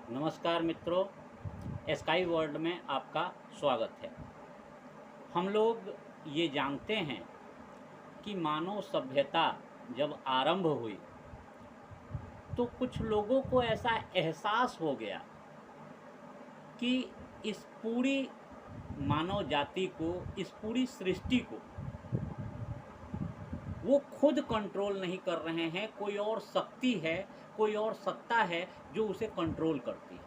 नमस्कार मित्रों, sky world में आपका स्वागत है। हम लोग ये जानते हैं कि मानव सभ्यता जब आरंभ हुई तो कुछ लोगों को ऐसा एहसास हो गया कि इस पूरी मानव जाति को, इस पूरी सृष्टि को वो खुद कंट्रोल नहीं कर रहे हैं। कोई और शक्ति है, कोई और सत्ता है जो उसे कंट्रोल करती है,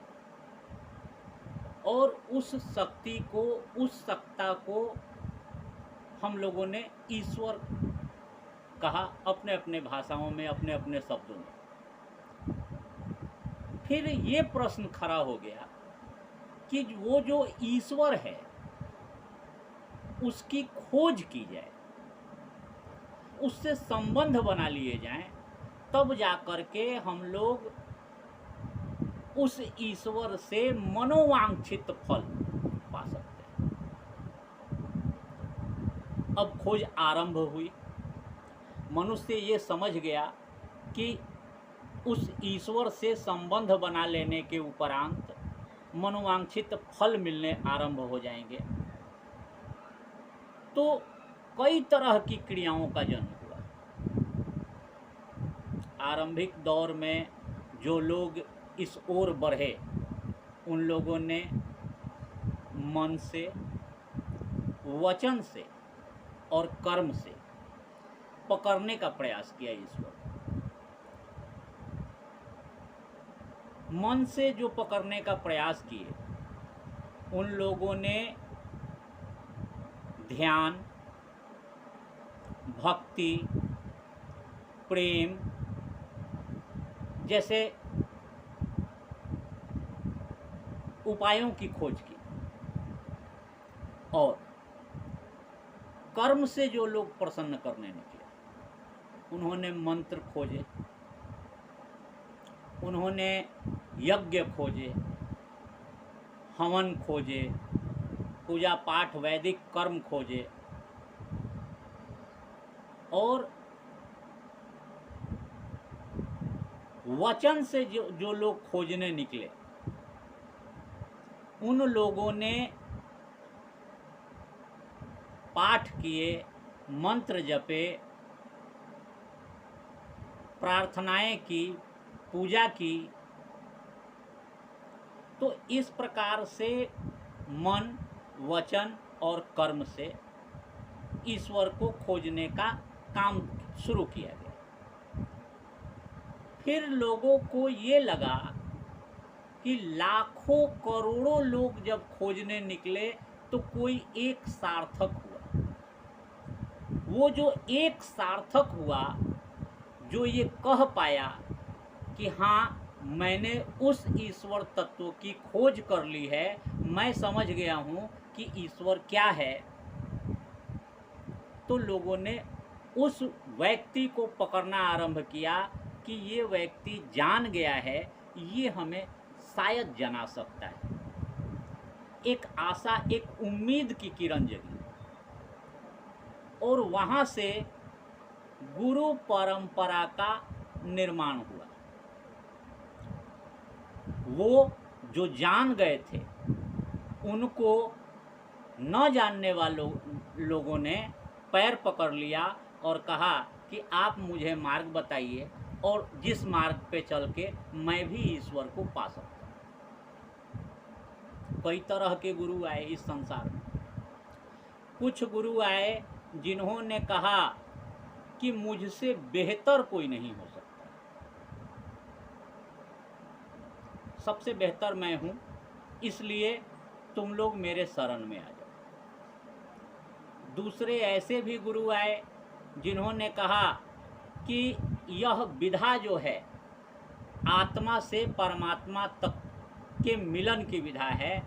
और उस शक्ति को, उस सत्ता को हम लोगों ने ईश्वर कहा, अपने अपने भाषाओं में, अपने अपने शब्दों में। फिर ये प्रश्न खड़ा हो गया कि वो जो ईश्वर है उसकी खोज की जाए, उससे संबंध बना लिए जाएं, तब जाकर के हम लोग उस ईश्वर से मनोवांछित फल पा सकते हैं। अब खोज आरंभ हुई। मनुष्य ये समझ गया कि उस ईश्वर से संबंध बना लेने के उपरांत मनोवांछित फल मिलने आरंभ हो जाएंगे। तो कई तरह की क्रियाओं का जन्म हुआ। आरंभिक दौर में जो लोग इस ओर बढ़े, उन लोगों ने मन से, वचन से और कर्म से पकड़ने का प्रयास किया ईश्वर। मन से जो पकड़ने का प्रयास किए, उन लोगों ने ध्यान, भक्ति, प्रेम जैसे उपायों की खोज की, और कर्म से जो लोग प्रसन्न करने निकले, उन्होंने मंत्र खोजे, उन्होंने यज्ञ खोजे, हवन खोजे, पूजा पाठ, वैदिक कर्म खोजे, और वचन से जो लोग खोजने निकले, उन लोगों ने पाठ किए, मंत्र जपे, प्रार्थनाएं की, पूजा की। तो इस प्रकार से मन, वचन और कर्म से ईश्वर को खोजने का काम शुरू किया गया। फिर लोगों को ये लगा कि लाखों करोड़ों लोग जब खोजने निकले तो कोई एक सार्थक हुआ। वो जो एक सार्थक हुआ, जो ये कह पाया कि हाँ, मैंने उस ईश्वर तत्व की खोज कर ली है, मैं समझ गया हूँ कि ईश्वर क्या है, तो लोगों ने उस व्यक्ति को पकड़ना आरंभ किया कि ये व्यक्ति जान गया है, ये हमें शायद जना सकता है। एक आशा, एक उम्मीद की किरण जगी, और वहाँ से गुरु परंपरा का निर्माण हुआ। वो जो जान गए थे, उनको न जानने वालों लोगों ने पैर पकड़ लिया और कहा कि आप मुझे मार्ग बताइए, और जिस मार्ग पे चल के मैं भी ईश्वर को पा सकता हूँ। कई तरह के गुरु आए इस संसार में। कुछ गुरु आए जिन्होंने कहा कि मुझसे बेहतर कोई नहीं हो सकता, सबसे बेहतर मैं हूँ, इसलिए तुम लोग मेरे शरण में आ जाओ। दूसरे ऐसे भी गुरु आए जिन्होंने कहा कि यह विधा जो है, आत्मा से परमात्मा तक के मिलन की विधा है,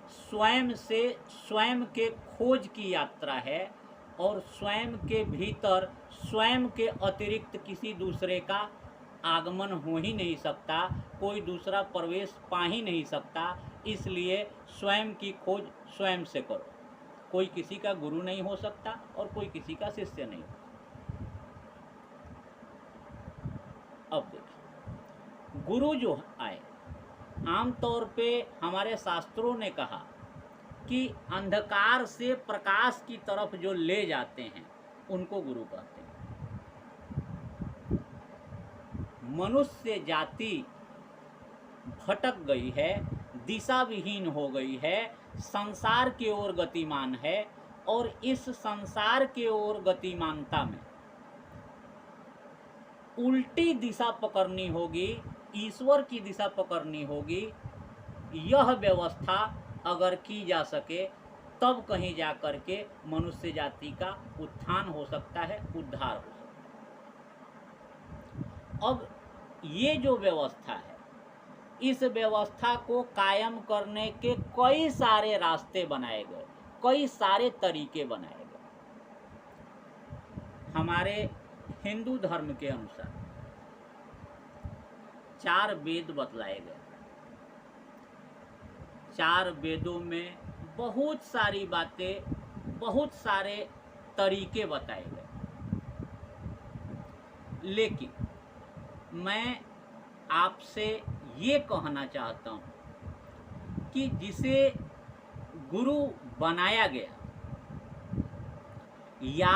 स्वयं से स्वयं के खोज की यात्रा है, और स्वयं के भीतर स्वयं के अतिरिक्त किसी दूसरे का आगमन हो ही नहीं सकता, कोई दूसरा प्रवेश पा ही नहीं सकता। इसलिए स्वयं की खोज स्वयं से करो। कोई किसी का गुरु नहीं हो सकता और कोई किसी का शिष्य नहीं। अब देखिए, गुरु जो आए आमतौर पे हमारे शास्त्रों ने कहा कि अंधकार से प्रकाश की तरफ जो ले जाते हैं उनको गुरु कहते हैं। मनुष्य जाति भटक गई है, दिशा विहीन हो गई है, संसार की ओर गतिमान है, और इस संसार की ओर गतिमानता में उल्टी दिशा पकड़नी होगी, ईश्वर की दिशा पकड़नी होगी। यह व्यवस्था अगर की जा सके तब कहीं जा कर के मनुष्य जाति का उत्थान हो सकता है, उद्धार हो सकता है। अब ये जो व्यवस्था है, इस व्यवस्था को कायम करने के कई सारे रास्ते बनाए गए, कई सारे तरीके बनाए गए। हमारे हिंदू धर्म के अनुसार 4 वेद बतलाए गए। 4 वेदों में बहुत सारी बातें, बहुत सारे तरीके बताए गए। लेकिन मैं आपसे ये कहना चाहता हूँ कि जिसे गुरु बनाया गया, या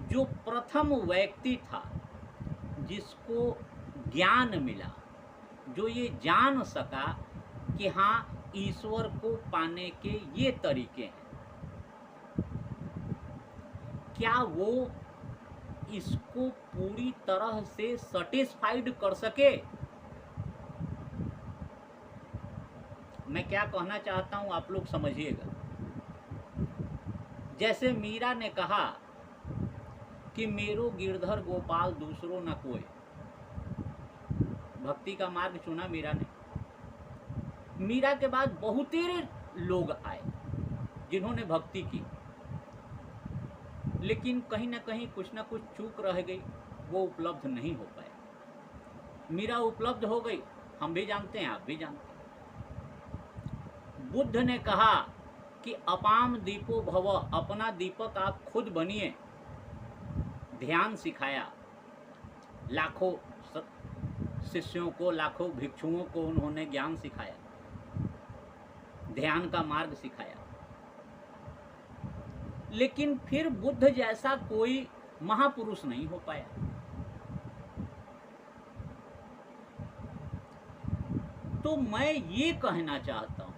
जो प्रथम व्यक्ति था जिसको ज्ञान मिला, जो ये जान सका कि हाँ, ईश्वर को पाने के ये तरीके हैं, क्या वो इसको पूरी तरह से सैटिस्फाइड कर सके? मैं क्या कहना चाहता हूं, आप लोग समझिएगा। जैसे मीरा ने कहा कि मेरो गिरधर गोपाल दूसरो न कोई, भक्ति का मार्ग चुना मीरा ने। मीरा के बाद बहुत लोग आए जिन्होंने भक्ति की, लेकिन कहीं ना कहीं कुछ ना कुछ चूक रह गई, वो उपलब्ध नहीं हो पाए। मीरा उपलब्ध हो गई, हम भी जानते हैं, आप भी जानते हैं। बुद्ध ने कहा कि अपाम दीपो भव, अपना दीपक आप खुद बनिए। ध्यान सिखाया, लाखों शिष्यों को, लाखों भिक्षुओं को उन्होंने ज्ञान सिखाया, ध्यान का मार्ग सिखाया। लेकिन फिर बुद्ध जैसा कोई महापुरुष नहीं हो पाया। तो मैं ये कहना चाहता हूं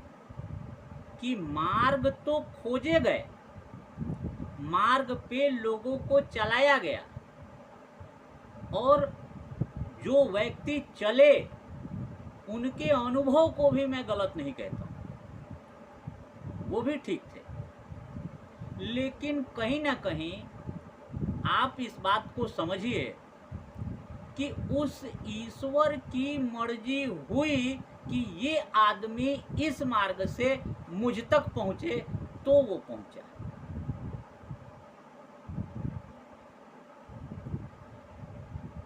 कि मार्ग तो खोजे गए, मार्ग पे लोगों को चलाया गया, और जो व्यक्ति चले उनके अनुभव को भी मैं गलत नहीं कहता, वो भी ठीक थे। लेकिन कहीं ना कहीं आप इस बात को समझिए कि उस ईश्वर की मर्जी हुई कि ये आदमी इस मार्ग से मुझ तक पहुंचे, तो वो पहुंचा।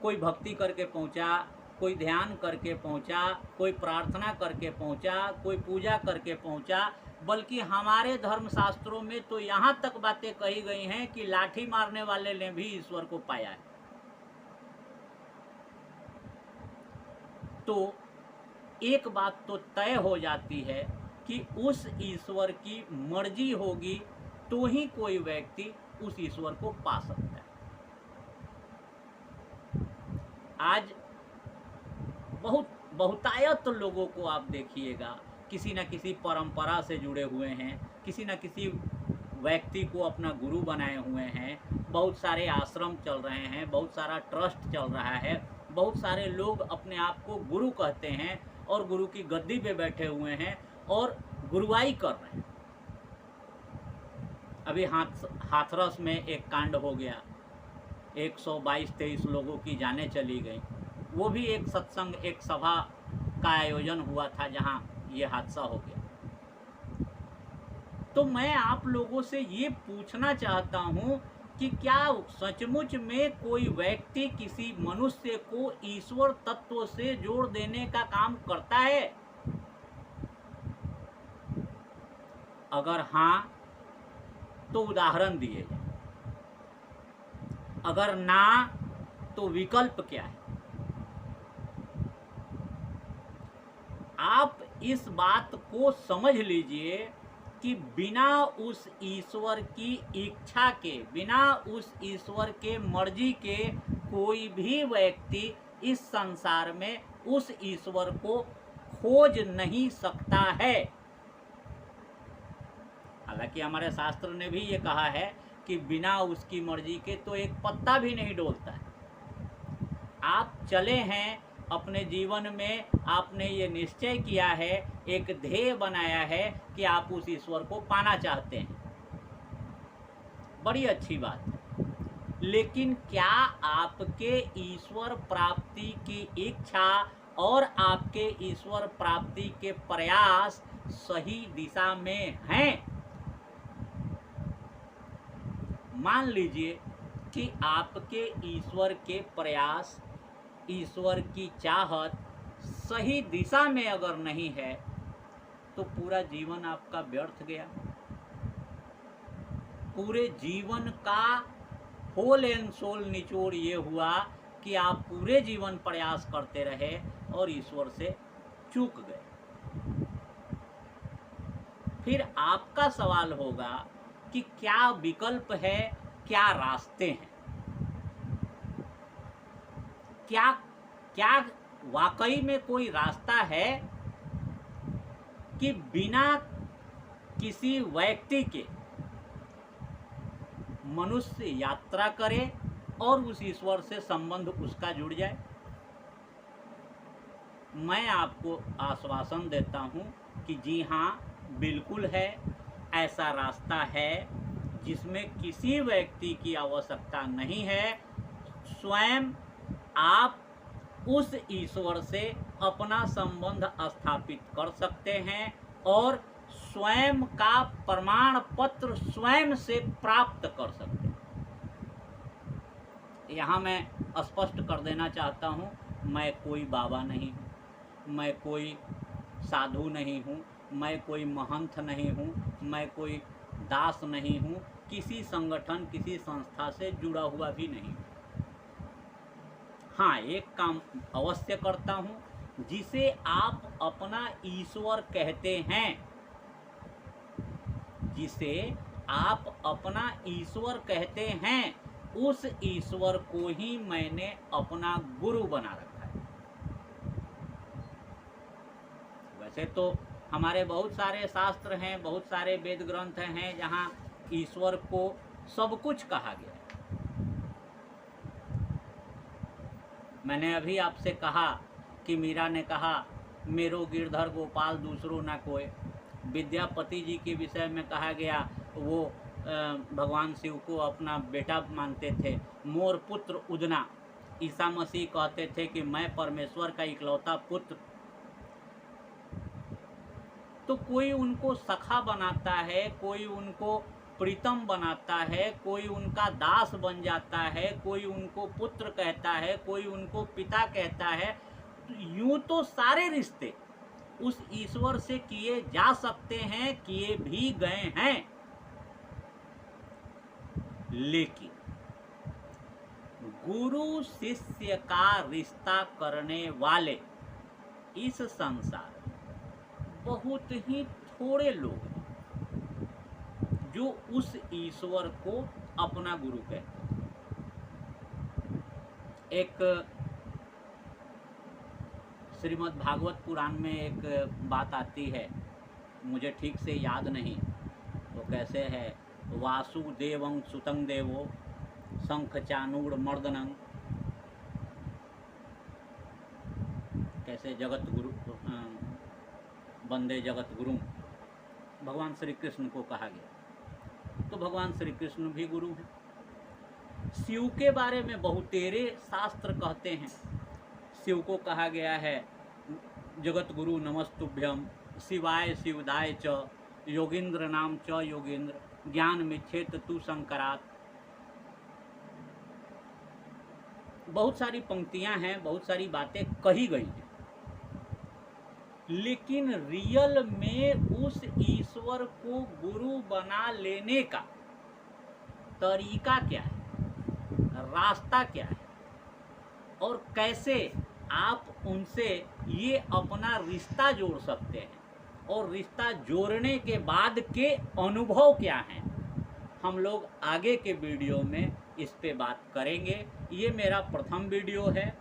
कोई भक्ति करके पहुंचा, कोई ध्यान करके पहुंचा, कोई प्रार्थना करके पहुंचा, कोई पूजा करके पहुंचा। बल्कि हमारे धर्मशास्त्रों में तो यहाँ तक बातें कही गई हैं कि लाठी मारने वाले ने भी ईश्वर को पाया है। तो एक बात तो तय हो जाती है कि उस ईश्वर की मर्जी होगी तो ही कोई व्यक्ति उस ईश्वर को पा सकता है। आज बहुतायत लोगों को आप देखिएगा, किसी न किसी परंपरा से जुड़े हुए हैं, किसी न किसी व्यक्ति को अपना गुरु बनाए हुए हैं। बहुत सारे आश्रम चल रहे हैं, बहुत सारा ट्रस्ट चल रहा है, बहुत सारे लोग अपने आप को गुरु कहते हैं और गुरु की गद्दी पे बैठे हुए हैं और गुरुवाई कर रहे हैं। अभी हाथरस में एक कांड हो गया, 122-23 लोगों की जानें चली गई। वो भी एक सत्संग, एक सभा का आयोजन हुआ था जहां ये हादसा हो गया। तो मैं आप लोगों से ये पूछना चाहता हूं कि क्या सचमुच में कोई व्यक्ति किसी मनुष्य को ईश्वर तत्व से जोड़ देने का काम करता है? अगर हाँ, तो उदाहरण दिए जाए। अगर ना, तो विकल्प क्या है? आप इस बात को समझ लीजिए कि बिना उस ईश्वर की इच्छा के, बिना उस ईश्वर के मर्जी के कोई भी व्यक्ति इस संसार में उस ईश्वर को खोज नहीं सकता है। हालांकि हमारे शास्त्र ने भी ये कहा है कि बिना उसकी मर्जी के तो एक पत्ता भी नहीं डोलता है। आप चले हैं अपने जीवन में, आपने ये निश्चय किया है, एक ध्येय बनाया है कि आप उस ईश्वर को पाना चाहते हैं, बड़ी अच्छी बात है। लेकिन क्या आपके ईश्वर प्राप्ति की इच्छा और आपके ईश्वर प्राप्ति के प्रयास सही दिशा में हैं? मान लीजिए कि आपके ईश्वर के प्रयास, ईश्वर की चाहत सही दिशा में अगर नहीं है तो पूरा जीवन आपका व्यर्थ गया। पूरे जीवन का होल एंड सोल निचोड़ ये हुआ कि आप पूरे जीवन प्रयास करते रहे और ईश्वर से चूक गए। फिर आपका सवाल होगा कि क्या विकल्प है, क्या रास्ते हैं, क्या वाकई में कोई रास्ता है कि बिना किसी व्यक्ति के मनुष्य यात्रा करे और उस ईश्वर से संबंध उसका जुड़ जाए? मैं आपको आश्वासन देता हूं कि जी हाँ, बिल्कुल है, ऐसा रास्ता है जिसमें किसी व्यक्ति की आवश्यकता नहीं है। स्वयं आप उस ईश्वर से अपना संबंध स्थापित कर सकते हैं और स्वयं का प्रमाण पत्र स्वयं से प्राप्त कर सकते हैं। यहाँ मैं स्पष्ट कर देना चाहता हूँ, मैं कोई बाबा नहीं हूँ, मैं कोई साधु नहीं हूँ, मैं कोई महंत नहीं हूँ, मैं कोई दास नहीं हूँ, किसी संगठन, किसी संस्था से जुड़ा हुआ भी नहीं हूँ। हाँ, एक काम अवश्य करता हूँ, जिसे आप अपना ईश्वर कहते हैं, जिसे आप अपना ईश्वर कहते हैं, उस ईश्वर को ही मैंने अपना गुरु बना रखा है। वैसे तो हमारे बहुत सारे शास्त्र हैं, बहुत सारे वेद ग्रंथ हैं जहाँ ईश्वर को सब कुछ कहा गया है। मैंने अभी आपसे कहा कि मीरा ने कहा, मेरो गिरधर गोपाल दूसरो ना कोई। विद्यापति जी के विषय में कहा गया, वो भगवान शिव को अपना बेटा मानते थे। मोर पुत्र उदना। ईसा मसीह कहते थे कि मैं परमेश्वर का इकलौता पुत्र। तो कोई उनको सखा बनाता है, कोई उनको प्रीतम बनाता है, कोई उनका दास बन जाता है, कोई उनको पुत्र कहता है, कोई उनको पिता कहता है। तो यूं तो सारे रिश्ते उस ईश्वर से किए जा सकते हैं, किए भी गए हैं, लेकिन गुरु शिष्य का रिश्ता करने वाले इस संसार में बहुत ही थोड़े लोग हैं जो उस ईश्वर को अपना गुरु कहते हैं। एक श्रीमद् भागवत पुराण में एक बात आती है, मुझे ठीक से याद नहीं, तो कैसे है, वासुदेवं सुतं देवो शंख चानूर मर्दनं, कैसे जगत गुरु वंदे जगत गुरु भगवान श्री कृष्ण को कहा गया। तो भगवान श्री कृष्ण भी गुरु हैं। शिव के बारे में बहुतेरे शास्त्र कहते हैं। शिव को कहा गया है, जगत गुरु नमस्तुभ्यम, शिवाय शिवदाय च, योगींद्र नाम च योगींद्र, ज्ञान मिच्छेत तू शंकरात्। बहुत सारी पंक्तियां हैं, बहुत सारी बातें कही गई हैं, लेकिन रियल में उस ईश्वर को गुरु बना लेने का तरीका क्या है, रास्ता क्या है, और कैसे आप उनसे ये अपना रिश्ता जोड़ सकते हैं, और रिश्ता जोड़ने के बाद के अनुभव क्या हैं, हम लोग आगे के वीडियो में इस पे बात करेंगे। ये मेरा प्रथम वीडियो है,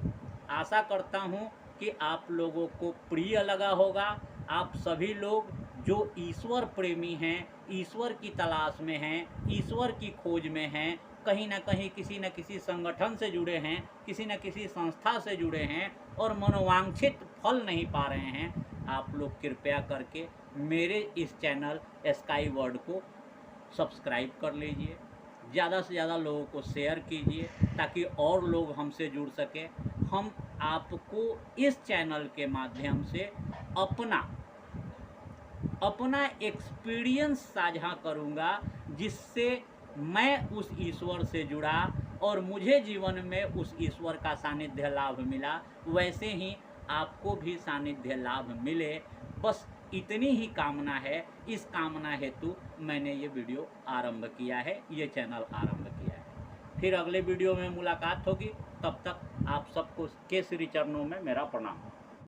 आशा करता हूँ कि आप लोगों को प्रिय लगा होगा। आप सभी लोग जो ईश्वर प्रेमी हैं, ईश्वर की तलाश में हैं, ईश्वर की खोज में हैं, कहीं ना कहीं किसी न किसी संगठन से जुड़े हैं, किसी न किसी संस्था से जुड़े हैं और मनोवांछित फल नहीं पा रहे हैं, आप लोग कृपया करके मेरे इस चैनल स्काई वर्ड को सब्सक्राइब कर लीजिए, ज़्यादा से ज़्यादा लोगों को शेयर कीजिए ताकि और लोग हमसे जुड़ सकें। हम आपको इस चैनल के माध्यम से अपना एक्सपीरियंस साझा करूंगा, जिससे मैं उस ईश्वर से जुड़ा और मुझे जीवन में उस ईश्वर का सानिध्य लाभ मिला, वैसे ही आपको भी सानिध्य लाभ मिले। बस इतनी ही कामना है, इस कामना हेतु मैंने ये वीडियो आरंभ किया है, ये चैनल आरंभ किया है। फिर अगले वीडियो में मुलाकात होगी, तब तक आप सबको के श्री चरणों में मेरा प्रणाम।